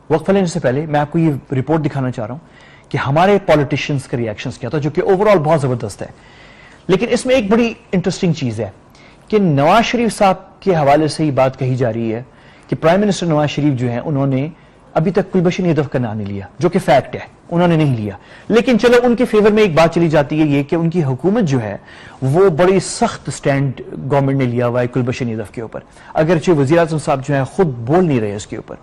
وقفہ لینے سے پہلے میں آپ کو یہ رپورٹ دکھانا چاہ رہا ہوں کہ ہمارے پولیٹیشنز کا ریاکشنز کیا تھا، جو کہ اوورال بہت زبردست ہے. لیکن اس میں ایک بڑی انٹرسٹنگ چیز ہے کہ نواز شریف صاحب کے حوالے سے یہ بات کہی جا رہی ہے کہ پرائم منسٹر نواز شریف جو ہیں انہوں نے ابھی تک کلبھشن یادو کا نام نہیں لیا، جو کہ فیکٹ ہے، انہوں نے نہیں لیا. لیکن چلو ان کے فیور میں ایک بات چلی جاتی ہے یہ کہ ان کی حکومت جو ہے وہ بڑی سخت سٹینڈ گورنمنٹ نے لیا ہوا ہے کلبھشن یادو کے اوپر، اگرچہ وزیر اعظم صاحب جو ہیں خود بول نہیں رہے اس کے اوپر.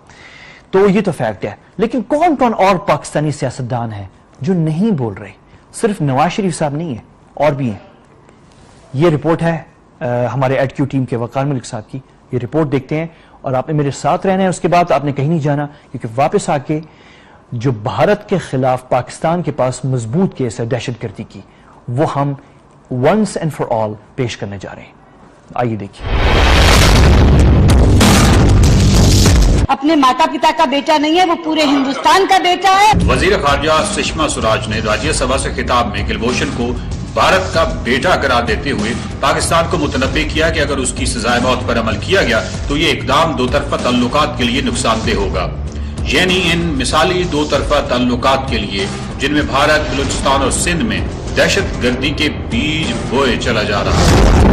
تو یہ تو فیکٹ ہے. لیکن کون کون اور پاکستانی سیاستدان ہیں جو نہیں بول رہے؟ صرف نواز شریف صاحب نہیں ہیں، اور بھی ہیں. یہ رپورٹ ہے ہمارے ایڈ کیو ٹیم کے وقار ملک صاحب کی. یہ رپورٹ دیکھتے ہیں اور آپ نے میرے ساتھ رہنا ہے، اس کے بعد آپ نے کہیں نہیں جانا، کیونکہ واپس آ کے جو بھارت کے خلاف پاکستان کے پاس مضبوط کیس ہے دہشت گردی کی، وہ ہم ونس اینڈ فار آل پیش کرنے جا رہے ہیں. آئیے دیکھیے. اپنے ماتا پتا کا بیٹا نہیں ہے، وہ پورے ہندوستان کا بیٹا ہے. وزیر خارجہ سشما سوراج نے راجیہ سبھا سے خطاب میں کلبھوشن کو بھارت کا بیٹا قرار دیتے ہوئے پاکستان کو متنبہ کیا کہ اگر اس کی سزائے موت پر عمل کیا گیا تو یہ اقدام دو طرفہ تعلقات کے لیے نقصان دہ ہوگا. یعنی ان مثالی دو طرفہ تعلقات کے لیے جن میں بھارت، بلوچستان اور سندھ میں دہشت گردی کے بیج بوئے چلا جا رہا ہے.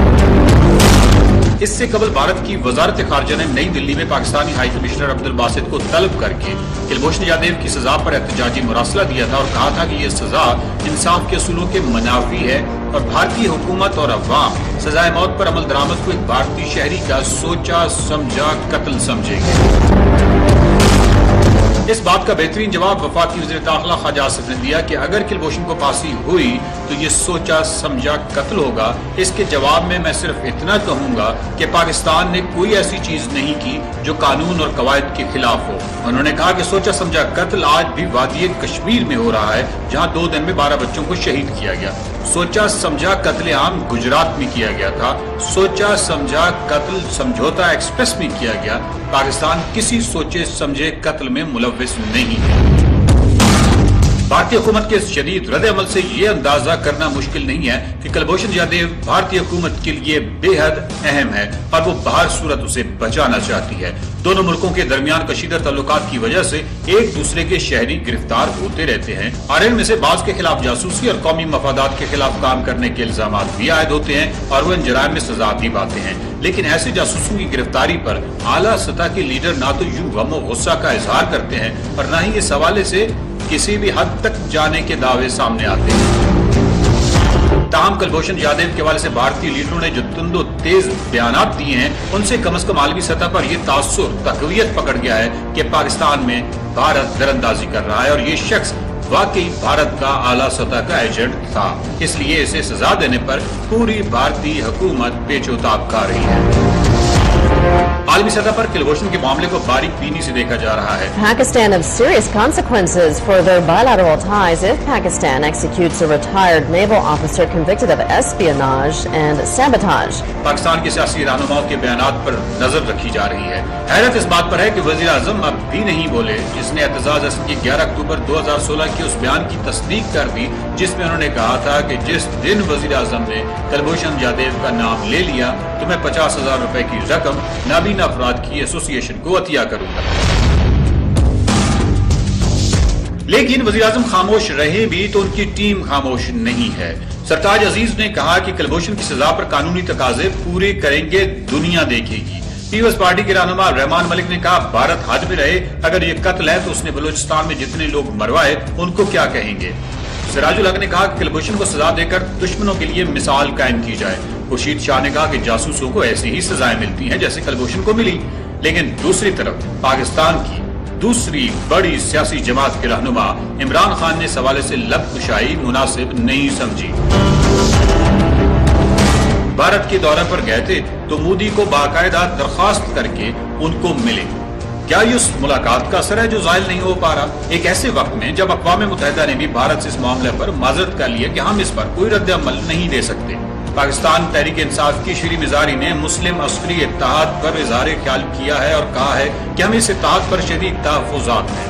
اس سے قبل بھارت کی وزارت خارجہ نے نئی دلی میں پاکستانی ہائی کمشنر عبد الباسط کو طلب کر کے کلبھوشن یادو کی سزا پر احتجاجی مراسلہ دیا تھا اور کہا تھا کہ یہ سزا انصاف کے اصولوں کے منافی ہے اور بھارتی حکومت اور عوام سزائے موت پر عمل درآمد کو ایک بھارتی شہری کا سوچا سمجھا قتل سمجھے گی. اس بات کا بہترین جواب وفاقی وزیر داخلہ خواجہ آصف نے دیا کہ اگر کلبھوشن کو پھانسی ہوئی تو یہ سوچا سمجھا قتل ہوگا. اس کے جواب میں میں صرف اتنا کہوں گا کہ پاکستان نے کوئی ایسی چیز نہیں کی جو قانون اور قواعد کے خلاف ہو. انہوں نے کہا کہ سوچا سمجھا قتل آج بھی وادی کشمیر میں ہو رہا ہے جہاں 2 دن میں 12 بچوں کو شہید کیا گیا. سوچا سمجھا قتل عام گجرات میں کیا گیا تھا. سوچا سمجھا قتل سمجھوتا ایکسپریس میں کیا گیا. پاکستان کسی سوچے سمجھے قتل میں ملوث نہیں ہے. بھارتی حکومت کے شدید رد عمل سے یہ اندازہ کرنا مشکل نہیں ہے کہ کلبھوشن یادو بھارتی حکومت کے لیے بے حد اہم ہے اور وہ بہر صورت اسے بچانا چاہتی ہے. دونوں ملکوں کے درمیان کشیدہ تعلقات کی وجہ سے ایک دوسرے کے شہری گرفتار ہوتے رہتے ہیں اور ان میں سے بعض کے خلاف جاسوسی اور قومی مفادات کے خلاف کام کرنے کے الزامات بھی عائد ہوتے ہیں اور وہ ان جرائم میں سزا بھی پاتے ہیں. لیکن ایسے جاسوسوں کی گرفتاری پر اعلیٰ سطح کے لیڈر نہ تو یوں غم و غصہ کا اظہار کرتے ہیں اور نہ ہی اس حوالے سے کسی بھی حد تک جانے کے دعوے سامنے آتے ہیں. تاہم کلبھوشن یادو کے حوالے سے بھارتی لیڈروں نے جو تند و تیز بیانات دیے ہیں ان سے کم از کم عالمی سطح پر یہ تاثر تقویت پکڑ گیا ہے کہ پاکستان میں بھارت در اندازی کر رہا ہے اور یہ شخص واقعی بھارت کا اعلیٰ سطح کا ایجنٹ تھا. اس لیے اسے سزا دینے پر پوری بھارتی حکومت پیچ و تاب کر رہی ہے. عالمی سطح پر کلبھوشن کے معاملے کو باریک بینی سے دیکھا جا رہا ہے. Pakistan of serious consequences for their bilateral ties if Pakistan executes a retired naval officer convicted of espionage and sabotage. Pakistan کے سیاسی رہنماؤں کے بیانات پر نظر رکھی جا رہی ہے. حیرت اس بات پر ہے کہ وزیر اعظم اب بھی نہیں بولے جس نے اعتزاز احسن کی 11 اکتوبر 2016 کے اس بیان کی تصدیق کر دی جس میں انہوں نے کہا تھا کہ جس دن وزیر اعظم نے کلبھوشن یادو کا نام لے لیا تو میں 50,000 روپے کی رقم نابینا افراد کی ایسوسی ایشن کو عطیہ کروں گا. لیکن وزیر اعظم خاموش رہے بھی تو ان کی ٹیم خاموش نہیں ہے. سرتاج عزیز نے کہا کہ کلبھوشن کی سزا پر قانونی تقاضے پورے کریں گے، دنیا دیکھے گی. پیپلز پارٹی کے رہنما رحمان ملک نے کہا بھارت حد میں رہے، اگر یہ قتل ہے تو اس نے بلوچستان میں جتنے لوگ مروائے ان کو کیا کہیں گے. سراج الحق نے کہا کہ کلبھوشن کو سزا دے کر دشمنوں کے لیے مثال قائم کی جائے. خورشید شاہ نے کہا کہ جاسوسوں کو ایسی ہی سزائیں ملتی ہیں جیسے کلبھوشن کو ملی. لیکن دوسری طرف پاکستان کی دوسری بڑی سیاسی جماعت کے رہنما عمران خان نے اس حوالے سے لب کشائی مناسب نہیں سمجھی. بھارت کے دورے پر گئے تھے تو مودی کو باقاعدہ درخواست کر کے ان کو ملے. کیا یہ اس ملاقات کا اثر ہے جو زائل نہیں ہو پا رہا ایک ایسے وقت میں جب اقوام متحدہ نے بھی بھارت سے اس معاملے پر معذرت کر لیا کہ ہم اس پر کوئی رد عمل نہیں دے سکتے. پاکستان تحریک انصاف کی شری مزاری نے مسلم عسکری اتحاد پر اظہار خیال کیا ہے اور کہا ہے کہ ہم اس اتحاد پر شدید تحفظات ہیں.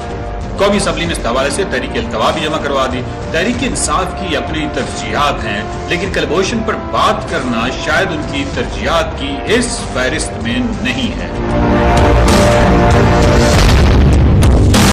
قومی اسمبلی میں اس حوالے سے تحریک التوا بھی جمع کروا دی. تحریک انصاف کی اپنی ترجیحات ہیں لیکن کلبھوشن پر بات کرنا شاید ان کی ترجیحات کی اس فہرست میں نہیں ہے.